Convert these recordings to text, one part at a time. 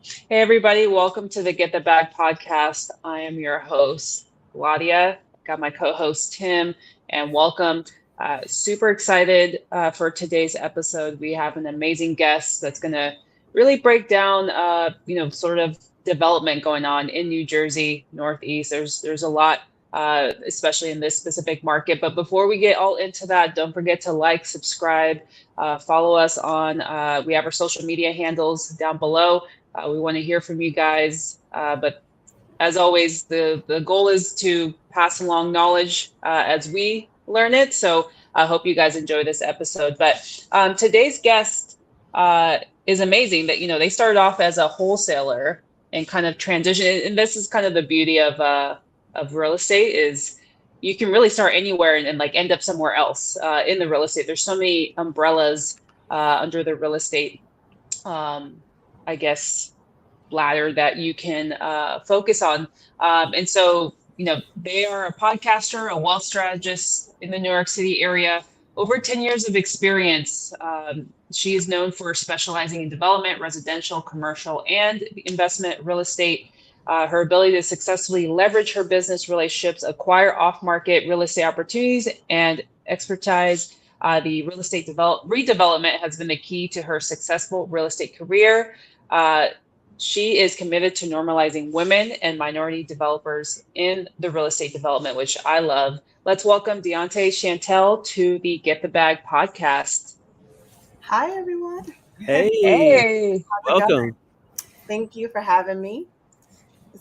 Hey, everybody, welcome to the Get the Bag podcast. I am your host, Ladia. Got my co host, Tim, and welcome. Super excited for today's episode. We have an amazing guest that's going to really break down, sort of development going on in New Jersey, Northeast. There's a lot, especially in this specific market. But before we get all into that, don't forget to like, subscribe, follow us on, we have our social media handles down below. We want to hear from you guys. But as always, the goal is to pass along knowledge as we learn it. So I hope you guys enjoy this episode. But today's guest is amazing that, they started off as a wholesaler and kind of transition. And this is kind of the beauty of real estate is you can really start anywhere and like end up somewhere else in the real estate. There's so many umbrellas under the real estate I guess, ladder that you can focus on. And so, they are a podcaster, a wealth strategist in the New York City area, over 10 years of experience. She is known for specializing in development, residential, commercial, and investment real estate. Her ability to successfully leverage her business relationships, acquire off-market real estate opportunities, and expertise the real estate redevelopment has been the key to her successful real estate career. She is committed to normalizing women and minority developers in the real estate development, which I love. Let's welcome Dionte Chantel to the Get the Bag podcast. Hi, everyone. Hey, Welcome. Thank you for having me.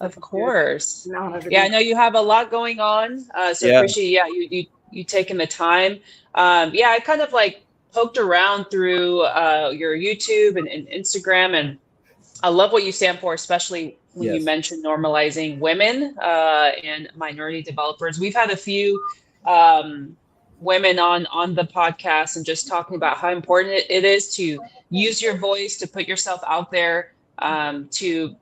Of course. Yeah, I know you have a lot going on, so appreciate you taking the time. I kind of like poked around through your YouTube and Instagram, and I love what you stand for, especially when you mentioned normalizing women and minority developers. We've had a few women on the podcast and just talking about how important it is to use your voice, to put yourself out there, to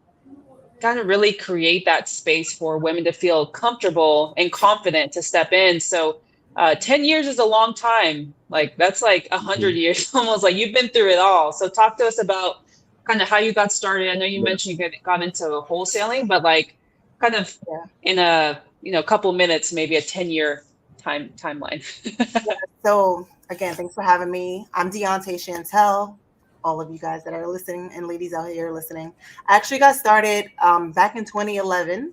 kind of really create that space for women to feel comfortable and confident to step in. So 10 years is a long time. Like that's like 100 years, almost. Like you've been through it all. So talk to us about kind of how you got started. I know you mentioned you got into wholesaling, but like kind of in a couple minutes, maybe a 10-year timeline. So again, thanks for having me. I'm Dionte Chantel. All of you guys that are listening and ladies out here listening. I actually got started back in 2011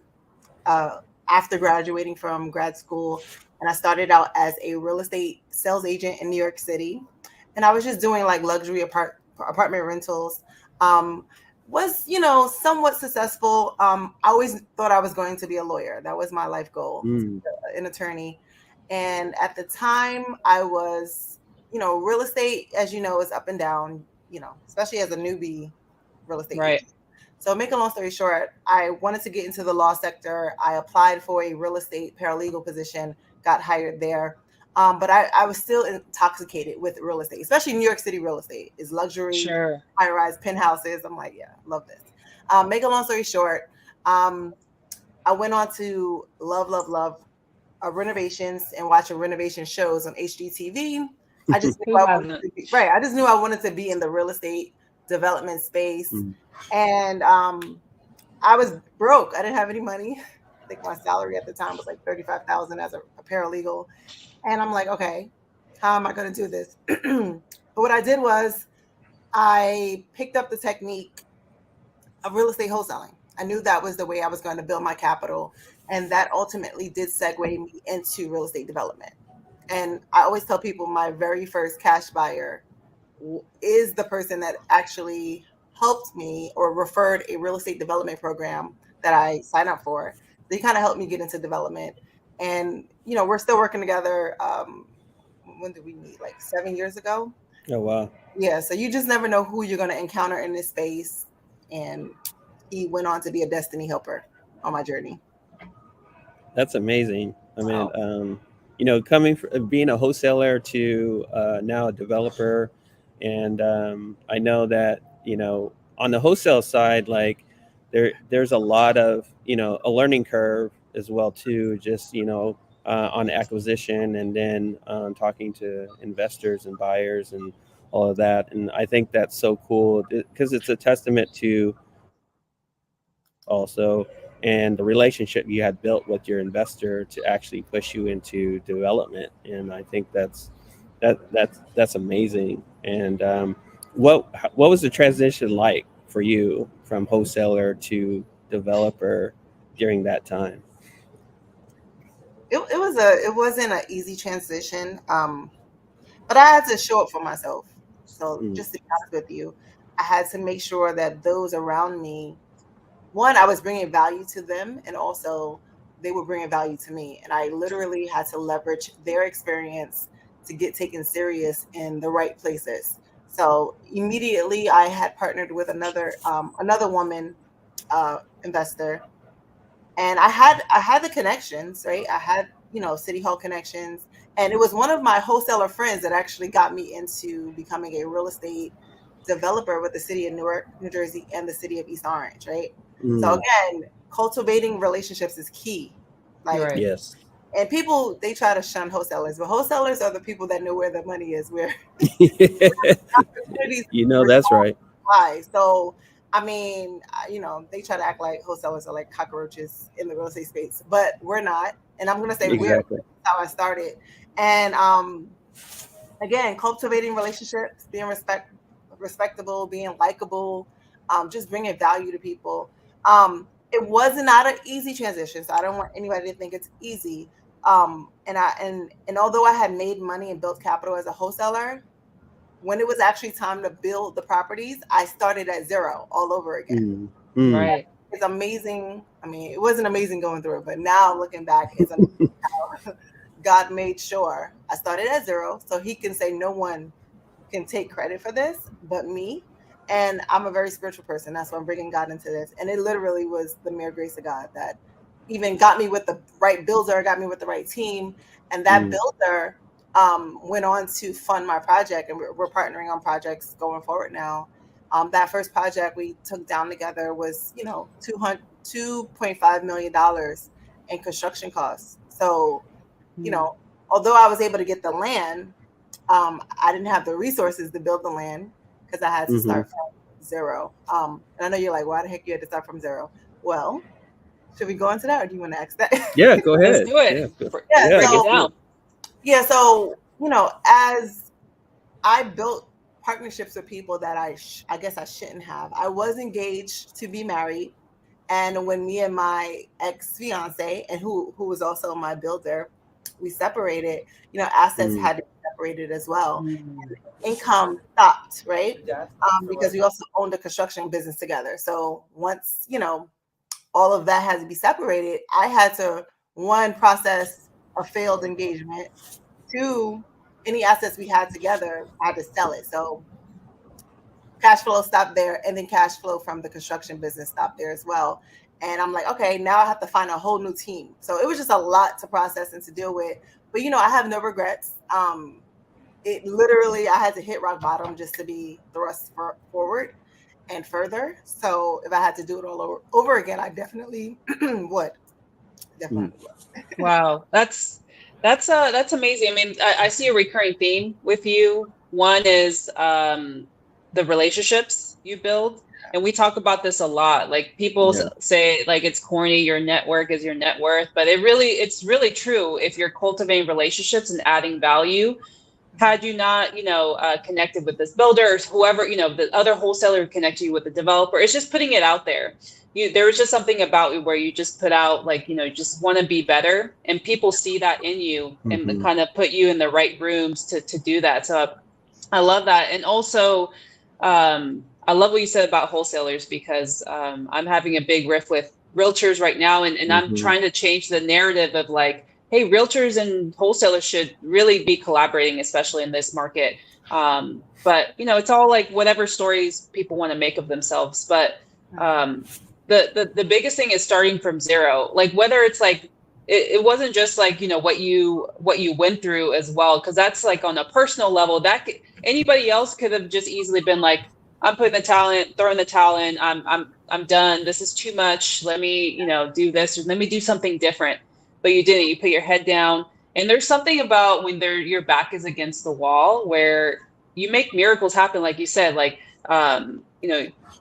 after graduating from grad school. And I started out as a real estate sales agent in New York City. And I was just doing like luxury apartment rentals. Was, somewhat successful. I always thought I was going to be a lawyer. That was my life goal, an attorney. And at the time I was, real estate, as you know, is up and down, especially as a newbie real estate agent. So make a long story short, I wanted to get into the law sector. I applied for a real estate paralegal position, got hired there. But I was still intoxicated with real estate, especially New York City real estate is luxury, high-rise penthouses. I'm like, yeah, love this. Make a long story short, I went on to love renovations and watching renovation shows on HGTV. I just knew I wanted to be in the real estate development space. And I was broke. I didn't have any money. I think my salary at the time was like $35,000 as a paralegal. And I'm like, okay, how am I going to do this? But what I did was I picked up the technique of real estate wholesaling. I knew that was the way I was going to build my capital. And that ultimately did segue me into real estate development. And I always tell people my very first cash buyer is the person that actually helped me or referred a real estate development program that I signed up for. They kind of helped me get into development. And, we're still working together. When did we meet? Like 7 years ago. Oh, wow. Yeah. So you just never know who you're going to encounter in this space. And he went on to be a destiny helper on my journey. That's amazing. I mean, coming from being a wholesaler to now a developer. And I know that, on the wholesale side, like there's a lot of, a learning curve as well, too, just, on acquisition and then talking to investors and buyers and all of that. And I think that's so cool because it's a testament to, also, and the relationship you had built with your investor to actually push you into development. And I think that's amazing. And what was the transition like for you from wholesaler to developer during that time? It wasn't an easy transition. But I had to show up for myself. So Mm, just to be honest with you, I had to make sure that those around me, one, I was bringing value to them, and also they were bringing value to me. And I literally had to leverage their experience to get taken serious in the right places. So immediately, I had partnered with another woman investor, and I had the connections, right? I had, city hall connections, and it was one of my wholesaler friends that actually got me into becoming a real estate developer with the city of Newark, New Jersey, and the city of East Orange, right? So mm, again, cultivating relationships is key. Like, Right. yes. and people, they try to shun wholesalers, but wholesalers are the people that know where the money is, where opportunities That's right. why. So, I mean, they try to act like wholesalers are like cockroaches in the real estate space, but we're not. And I'm gonna say we're Exactly. how I started. And again, cultivating relationships, being respectable, being likable, just bringing value to people. It was not an easy transition, so I don't want anybody to think it's easy. And although I had made money and built capital as a wholesaler, when it was actually time to build the properties, I started at zero all over again. Mm, mm. Right. It's amazing. I mean, it wasn't amazing going through it, but now looking back, it's amazing how God made sure I started at zero, so He can say no one can take credit for this but me. And I'm a very spiritual person. That's why I'm bringing God into this. And it literally was the mere grace of God that even got me with the right builder, got me with the right team. And that Mm. builder went on to fund my project. And we're partnering on projects going forward now. That first project we took down together was, $2.5 million in construction costs. So, although I was able to get the land, I didn't have the resources to build the land because I had to Hmm. start from zero. And I know you're like, why the heck you had to start from zero? Well, should we go into that, or do you want to ask that? Yeah, go Let's ahead. do it. Yeah, Yeah, yeah, Break go it so for down. it. yeah, so as I built partnerships with people that I guess I shouldn't have. I was engaged to be married, and when me and my ex fiance, and who was also my builder, we separated. Assets Mm, had to be separated as well. Mm. Income stopped, right? Because we also owned a construction business together. So once, all of that had to be separated, I had to, one, process a failed engagement, two, any assets we had together, I had to sell it. So cash flow stopped there, and then cash flow from the construction business stopped there as well. And I'm like, okay, now I have to find a whole new team. So it was just a lot to process and to deal with. But I have no regrets. It literally, I had to hit rock bottom just to be thrust forward and further. So if I had to do it all over again, I definitely would. mm, Definitely would. Wow, that's amazing. I mean, I see a recurring theme with you. One is the relationships you build, and we talk about this a lot. Like people yeah. say, like it's corny, your network is your net worth, but it's really true. If you're cultivating relationships and adding value, had you not, connected with this builder or whoever, the other wholesaler who connected you with the developer, it's just putting it out there. There was just something about you where you just put out, like, just want to be better, and people see that in you and Hmm. kind of put you in the right rooms to do that. So I love that. And also, I love what you said about wholesalers, because I'm having a big riff with realtors right now, and I'm Hmm. trying to change the narrative of like, hey, realtors and wholesalers should really be collaborating, especially in this market. But it's all like whatever stories people want to make of themselves. But um, the biggest thing is starting from zero. Like whether it's like it wasn't just like what you went through as well, because that's like on a personal level that anybody else could have just easily been like, I'm putting the talent, throwing the towel in. I'm done. This is too much. Let me do this, or let me do something different. But you didn't. You put your head down. And there's something about when your back is against the wall where you make miracles happen, like you said, like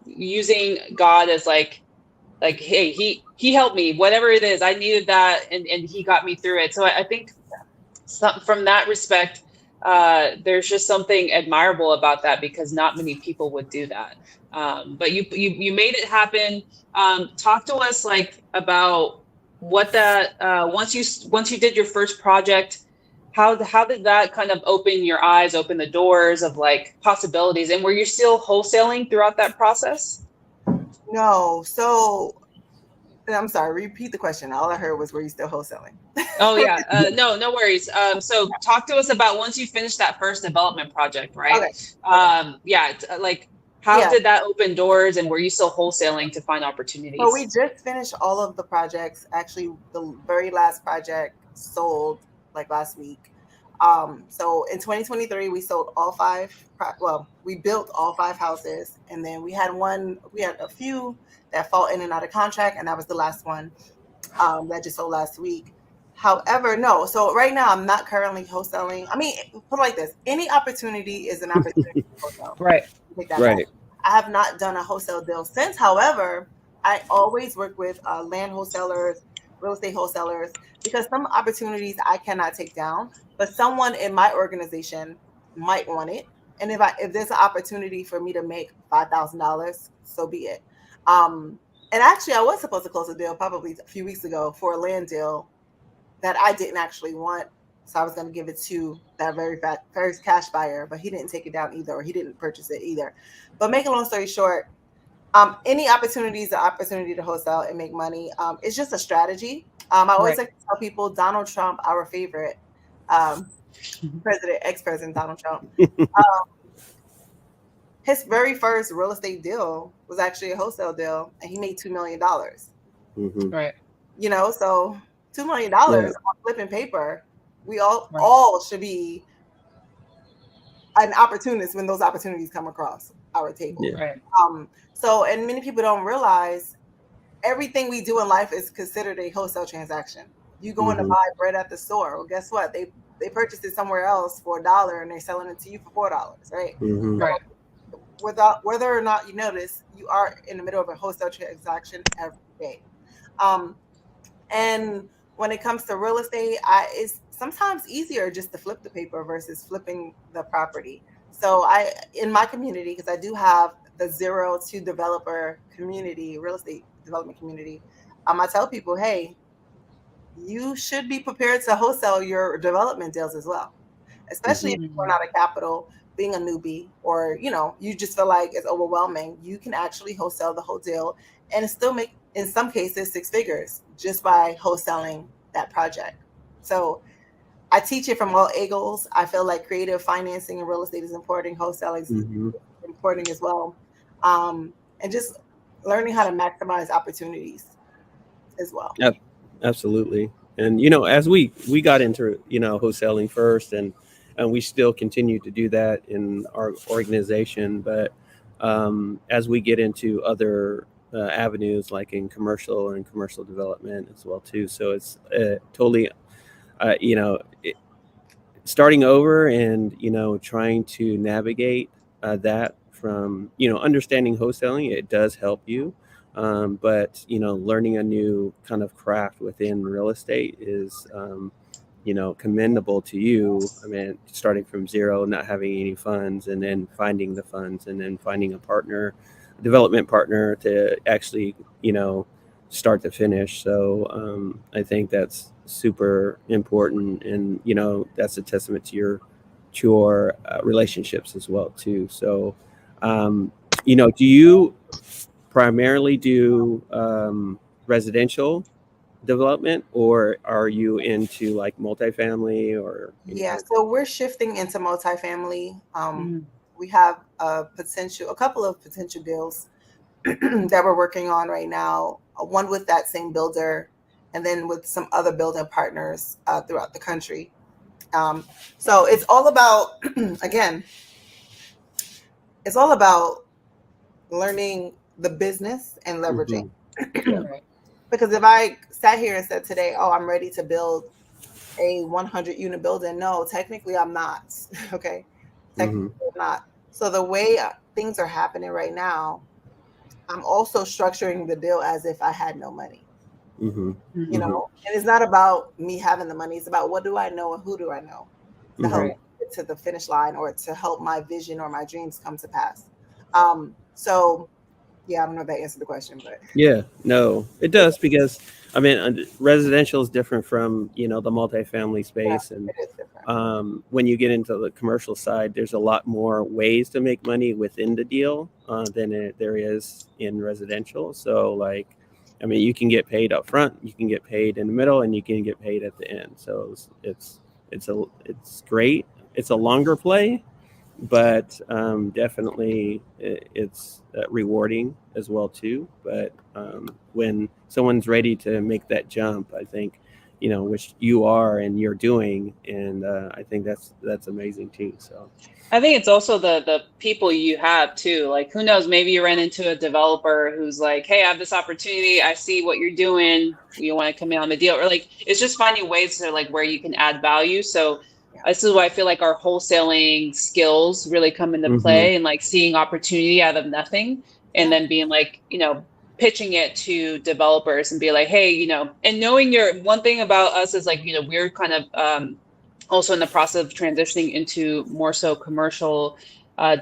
using God as like like, hey, he helped me, whatever it is, I needed that, and he got me through it. So I think from that respect, there's just something admirable about that, because not many people would do that. But you made it happen. Talk to us like about what that once you did your first project, how did that kind of open your eyes, open the doors of like possibilities, and were you still wholesaling throughout that process? No. So I'm sorry, repeat the question. All I heard was, were you still wholesaling? Oh yeah, no worries. So talk to us about once you finished that first development project, right? Okay. Like how Yeah. did that open doors, and were you still wholesaling to find So we opportunities? just finished all of the projects. Actually, the very last project sold like last week. So in 2023, we sold all five. Well, we built all five houses, and then we had a few that fall in and out of contract, and that was the last one that just sold last week. However, no. So right now, I'm not currently wholesaling. I mean, put it like this: any opportunity is an opportunity to wholesale. Right. Take that back. Right. I have not done a wholesale deal since. However, I always work with land wholesalers, real estate wholesalers, because some opportunities I cannot take down, but someone in my organization might want it. And if there's an opportunity for me to make $5,000, so be it. And actually, I was supposed to close a deal probably a few weeks ago for a land deal that I didn't actually want. So I was going to give it to that first cash buyer, but he didn't take it down either, or he didn't purchase it either. But make a long story short, any opportunity is an opportunity to wholesale and make money. It's just a strategy. I always like to tell people, Donald Trump, our favorite ex-president Donald Trump, his very first real estate deal was actually a wholesale deal, and he made $2 million. Mm-hmm. Right. So $2 million Yeah. on flipping paper. We all should be an opportunist when those opportunities come across our table. Yeah. Right. So, and many people don't realize everything we do in life is considered a wholesale transaction. You go in to buy bread at the store. Well, guess what? They purchased it somewhere else for $1 and they're selling it to you for $4, right? Mm-hmm. Right. Whether or not you notice, you are in the middle of a wholesale transaction every day. And when it comes to real estate, it's sometimes easier just to flip the paper versus flipping the property. So in my community, because I do have the 0 to developer community, real estate development community, I tell people, hey, you should be prepared to wholesale your development deals as well, especially if you run out of capital, being a newbie, or you just feel like it's overwhelming. You can actually wholesale the whole deal and still make, in some cases, 6 figures just by wholesaling that project. So I teach it from all angles. I feel like creative financing in real estate is important. Wholesaling is important as well. And just learning how to maximize opportunities as well. Yep, absolutely. And as we got into wholesaling first, and we still continue to do that in our organization, but as we get into other avenues, like in commercial and commercial development as well too, so it's totally starting over and trying to navigate that from understanding wholesaling. It does help you. But learning a new kind of craft within real estate is commendable to you. I mean, starting from 0, not having any funds, and then finding the funds, and then finding a development partner to actually start to finish. So I think that's super important, and that's a testament to your relationships as well too. So do you primarily do residential development, or are you into like multifamily or Yeah, so we're shifting into multifamily. We have a couple of potential deals that we're working on right now, one with that same builder and then with some other building partners throughout the country. So it's all about, again, it's all about learning the business and leveraging. Yeah. Because if I sat here and said today, oh, I'm ready to build a 100 unit building, no, technically I'm not. Okay. Technically I'm not. So the way things are happening right now, I'm also structuring the deal as if I had no money. Mm-hmm. You Mhm. Mm-hmm. know, and it's not about me having the money. It's about what do I know and who do I know to Mm-hmm. help Right. get to the finish line or to help my vision or my dreams come to pass. So yeah, I don't know if that answered the question, but Yeah, no, it does because I mean, residential is different from the multifamily yeah, space, and it is different. when you get into the commercial side, there's a lot more ways to make money within the deal there is in residential. So, like, I mean, you can get paid up front, you can get paid in the middle, and you can get paid at the end. So it's great. It's a longer play, but definitely it's rewarding as well too. But when someone's ready to make that jump, I think which you are and you're doing, and I think that's amazing too. So I think it's also the people you have too. Like, who knows, maybe you ran into a developer who's like, "Hey, I have this opportunity. I see what you're doing. You want to come in on the deal?" Or like, it's just finding ways to like where you can add value. So Yeah, this is why I feel like our wholesaling skills really come into hmm play, and like seeing opportunity out of nothing and yeah, then being like, pitching it to developers and be like, "Hey, and knowing your one thing about us is like, we're kind of also in the process of transitioning into more so commercial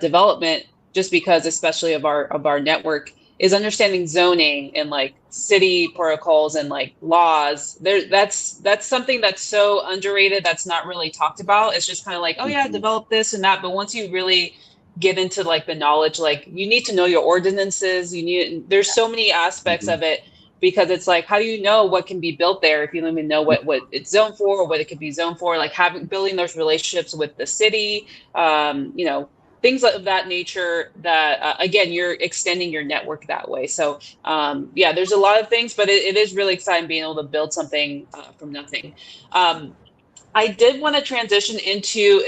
development, just because especially of our network is understanding zoning and like city protocols and like laws. That's something that's so underrated, that's not really talked about. It's just kind of like, oh yeah, hmm develop this and that, but once you really get into like the knowledge, like you need to know your ordinances, there's so many aspects hmm of it, because it's like, how do you know what can be built there if you don't even know what it's zoned for or what it could be zoned for? Like building those relationships with the city, things of that nature, that again, you're extending your network that way. So yeah, there's a lot of things, but it is really exciting being able to build something from nothing. um, I did want to transition into,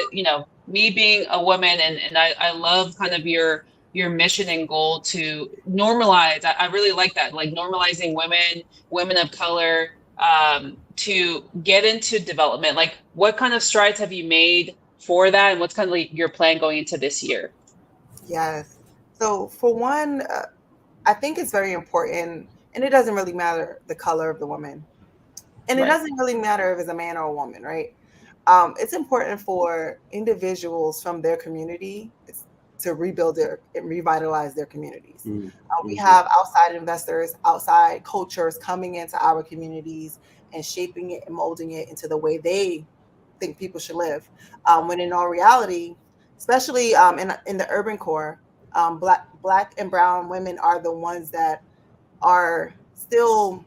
me being a woman, and I love kind of your mission and goal to normalize. I really like that, like normalizing women of color, to get into development. Like, what kind of strides have you made for that, and what's kind of like your plan going into this year? yes. So for one, I think it's very important, and it doesn't really matter the color of the woman, and it Right. doesn't really matter if it's a man or a woman, right? It's important for individuals from their community to rebuild and revitalize their communities. We hmm have outside investors, outside cultures coming into our communities and shaping it and molding it into the way they think people should live. When in all reality, especially in the urban core, black and brown women are the ones that are still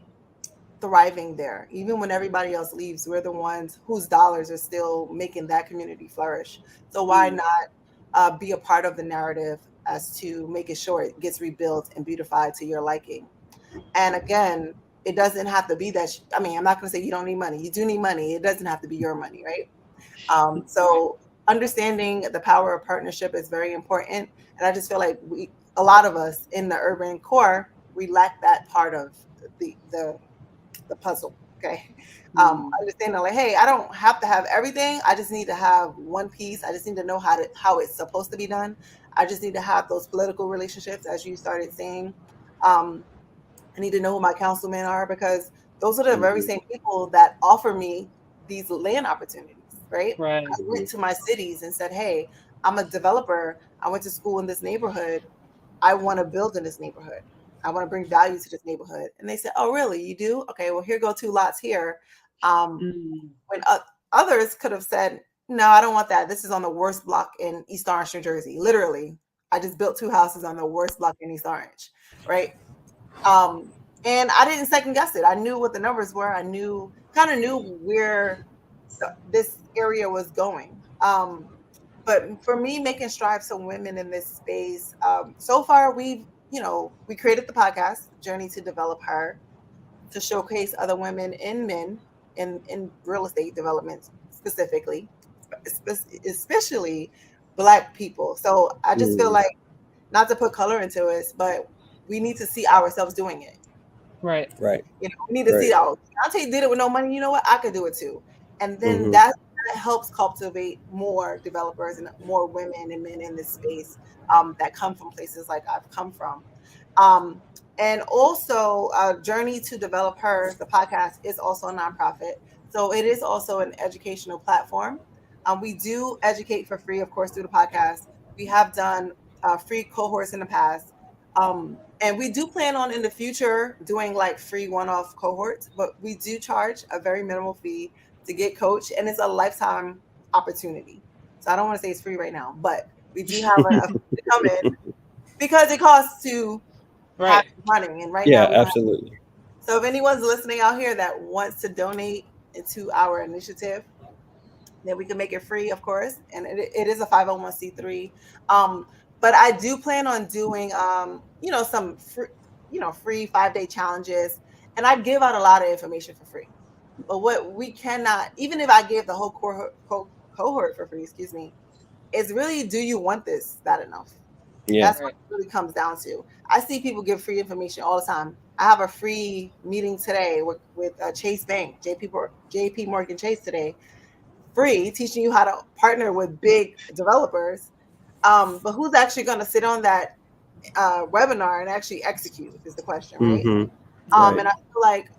thriving there. Even when everybody else leaves, we're the ones whose dollars are still making that community flourish. So why Mm. not be a part of the narrative as to making sure it gets rebuilt and beautified to your liking? And again, it doesn't have to be that. I mean, I'm not going to say you don't need money. You do need money. It doesn't have to be your money, right? Right. So understanding the power of partnership is very important. And I just feel like a lot of us in the urban core, we lack that part of the puzzle. Okay. Mm. Understanding like, hey, I don't have to have everything. I just need to have one piece. I just need to know how it's supposed to be done. I just need to have those political relationships, as you started saying. Um, I need to know who my councilmen are because those are the very hmm same people that offer me these land opportunities, right? Right. I went to my cities and said, hey, I'm a developer. I went to school in this neighborhood. I want to build in this neighborhood. I want to bring value to this neighborhood. And they said, oh, really? You do? Okay, well, here go 2 lots here. Mm. When others could have said, no, I don't want that. This is on the worst block in East Orange, New Jersey. Literally, I just built 2 houses on the worst block in East Orange, right? Um, and I didn't second guess it. I knew what the numbers were. I kind of knew where this area was going. But for me, making strides for women in this space, so far we created the podcast Journey to Develop Her to showcase other women and men in real estate development specifically, especially Black people. So I just feel mm like not to put color into it, but we need to see ourselves doing it. Right. Right. We need to see Right. it out. Dionte did it with no money. You know what? I could do it too. And then hmm that helps cultivate more developers and more women and men in this space that come from places like I've come from. And also, Journey to Develop Her, the podcast, is also a nonprofit. So it is also an educational platform. We do educate for free, of course, through the podcast. We have done free cohorts in the past. And we do plan on in the future doing like free one-off cohorts, but we do charge a very minimal fee to get coached, and it's a lifetime opportunity. So I don't want to say it's free right now, but we do have a fee to come in because it costs to have Right. running, and right Yeah, now we don't have. absolutely. So if anyone's listening out here that wants to donate into our initiative, then we can make it free, of course, and it is a 501c3. But I do plan on doing some free, free 5-day challenges, and I give out a lot of information for free. But what we cannot, even if I gave the whole cohort for free, excuse me, is really, do you want this bad enough? Yeah. That's what it really comes down to. I see people give free information all the time. I have a free meeting today with Chase Bank, JP Morgan Chase today, free, teaching you how to partner with big developers. But who's actually going to sit on that webinar and actually execute is the question, right? Right. And I feel like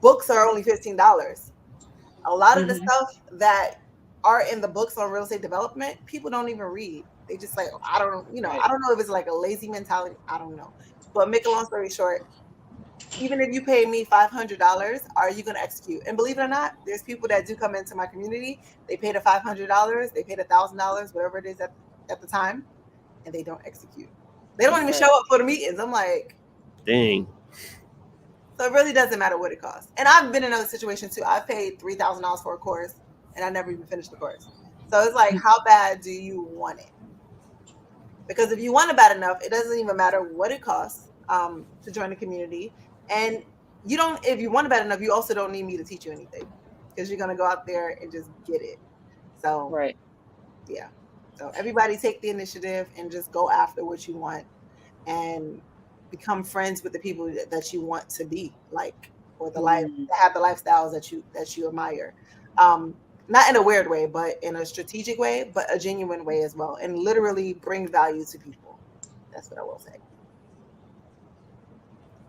books are only $15. A lot of the Mhm. stuff that are in the books on real estate development, people don't even read. They just like, I don't know if it's like a lazy mentality. I don't know. But make a long story short, even if you pay me $500, are you going to execute? And believe it or not, there's people that do come into my community. They paid the $500, they paid $1,000, whatever it is at the time, and they don't execute. They don't even show up for the meetings. I'm like, dang. So it really doesn't matter what it costs. And I've been in another situation too. I paid $3,000 for a course, and I never even finished the course. So it's like, how bad do you want it? Because if you want it bad enough, it doesn't even matter what it costs to join the community. And you don't, if you want it bad enough, you also don't need me to teach you anything, because you're going to go out there and just get it. So, Right. Yeah. So everybody take the initiative and just go after what you want and become friends with the people that you want to be like, or the life that have the lifestyles that you admire. Not in a weird way, but in a strategic way, but a genuine way as well, and literally bring value to people. That's what I will say.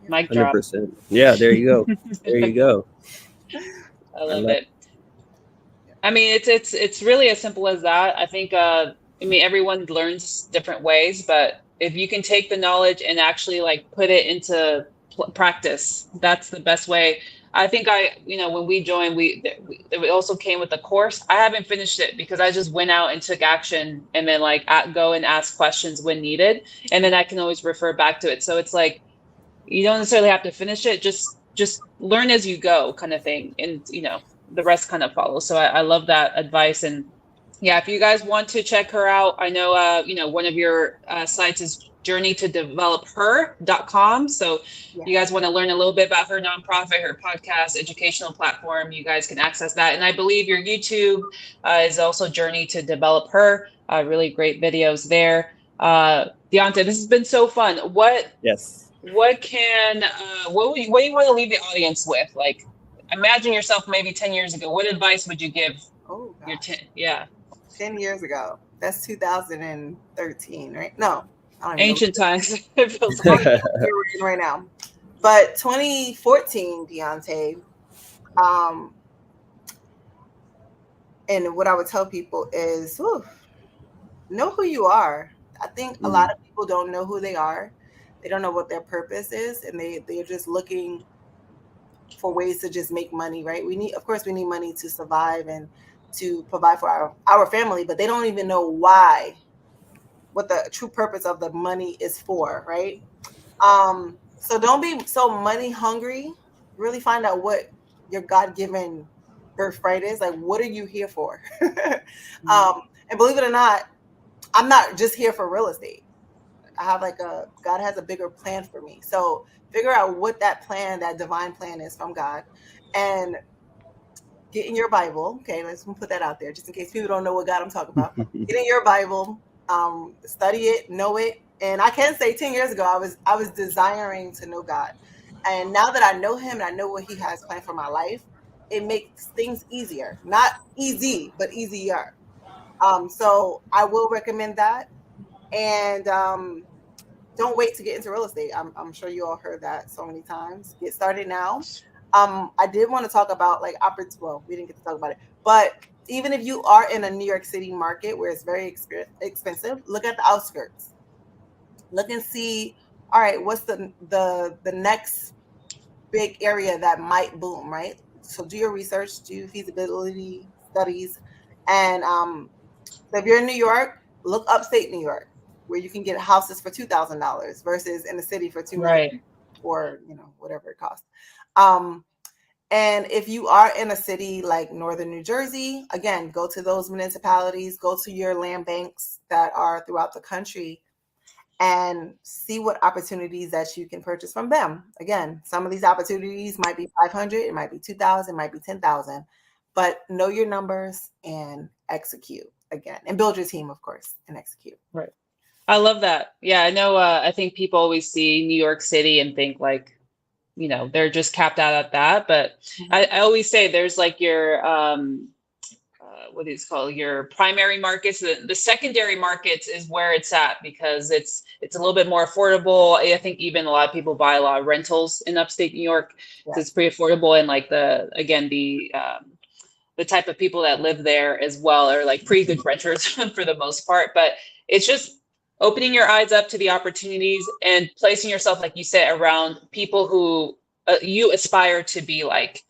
Mic drop. 100%. Yeah, there you go. There you go. I love it. I mean, it's really as simple as that. I think everyone learns different ways, but if you can take the knowledge and actually like put it into practice, that's the best way. I think when we joined, we also came with a course. I haven't finished it because I just went out and took action, and then like go and ask questions when needed, and then I can always refer back to it. So it's like, you don't necessarily have to finish it, just learn as you go, kind of thing, and the rest kind of follows. So I love that advice. And yeah, if you guys want to check her out, I know one of your sites is journeytodevelopher.com. So you guys want to learn a little bit about her nonprofit, her podcast, educational platform, you guys can access that. And I believe your YouTube is also Journey to Develop Her. Really great videos there. Dionte, this has been so fun. Yes. What do you want to leave the audience with? Like, imagine yourself maybe 10 years ago. What advice would you give your 10? Yeah. 10 years ago. That's 2013, right? No. I don't Ancient times. It feels like we're in right now. But 2014, Dionte, and what I would tell people is, know who you are. I think a lot of people don't know who they are. They don't know what their purpose is, and they're just looking for ways to just make money, right? We need money to survive and to provide for our family, but they don't even know what the true purpose of the money is for, right? So don't be so money hungry. Really find out what your God-given birthright is. Like, what are you here for? And believe it or not, I'm not just here for real estate. I have God has a bigger plan for me. So figure out what that divine plan is from God, and get in your Bible. Okay, let's put that out there just in case people don't know what God I'm talking about. Get in your Bible, study it, know it. And I can say 10 years ago, I was desiring to know God. And now that I know him and I know what he has planned for my life, it makes things easier. Not easy, but easier. So I will recommend that. And don't wait to get into real estate. I'm sure you all heard that so many times. Get started now. I did want to talk about like well, we didn't get to talk about it, but even if you are in a New York City market where it's very expensive, look at the outskirts. Look and see, all right, what's the next big area that might boom, right? So do your research, do feasibility studies, and so if you're in New York, look upstate New York, where you can get houses for $2,000 versus in the city for 2 million, Right. or whatever it costs. And if you are in a city like northern New Jersey, again, go to those municipalities, go to your land banks that are throughout the country, and see what opportunities that you can purchase from them. Again, some of these opportunities might be 500, it might be 2,000, it might be 10,000, but know your numbers and execute again, and build your team, of course, and execute. Right. I love that. Yeah, I know. I think people always see New York City and think like, they're just capped out at that. But I always say there's like your, what is it called? Your primary markets. The secondary markets is where it's at, because it's a little bit more affordable. I think even a lot of people buy a lot of rentals in upstate New York, because it's pretty affordable. And like the type of people that live there as well are like pretty good renters for the most part. But it's just opening your eyes up to the opportunities and placing yourself, like you said, around people who you aspire to be like.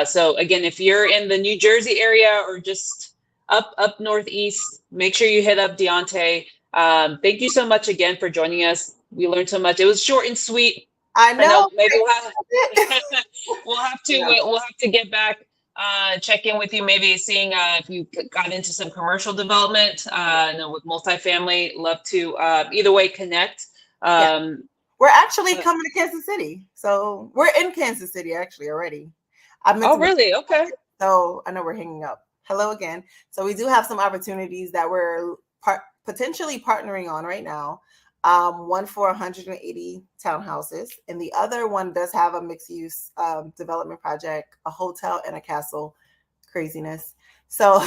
So again, if you're in the New Jersey area or just up northeast, make sure you hit up Dionte. Thank you so much again for joining us. We learned so much. It was short and sweet. I know. Maybe we'll have to get back. Check in with you, maybe seeing if you got into some commercial development with multifamily. Love to either way connect. We're actually coming to Kansas City, so we're in Kansas City actually already. Really? Okay. So I know we're hanging up. Hello again. So we do have some opportunities that we're potentially partnering on right now. One for 180 townhouses, and the other one does have a mixed use development project, a hotel and a castle. Craziness. So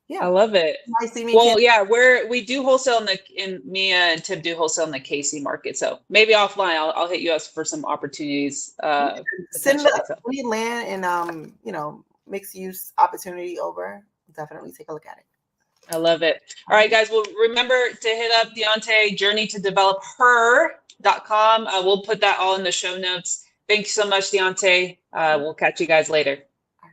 yeah, I love it. Nice to meet well, yeah, we do wholesale in Mia and Tim do wholesale in the KC market. So maybe offline, I'll hit you up for some opportunities. Send the land and mixed use opportunity over. Definitely take a look at it. I love it. All right, guys. Well, remember to hit up Dionte, journeytodevelopher.com. We'll put that all in the show notes. Thanks so much, Dionte. We'll catch you guys later.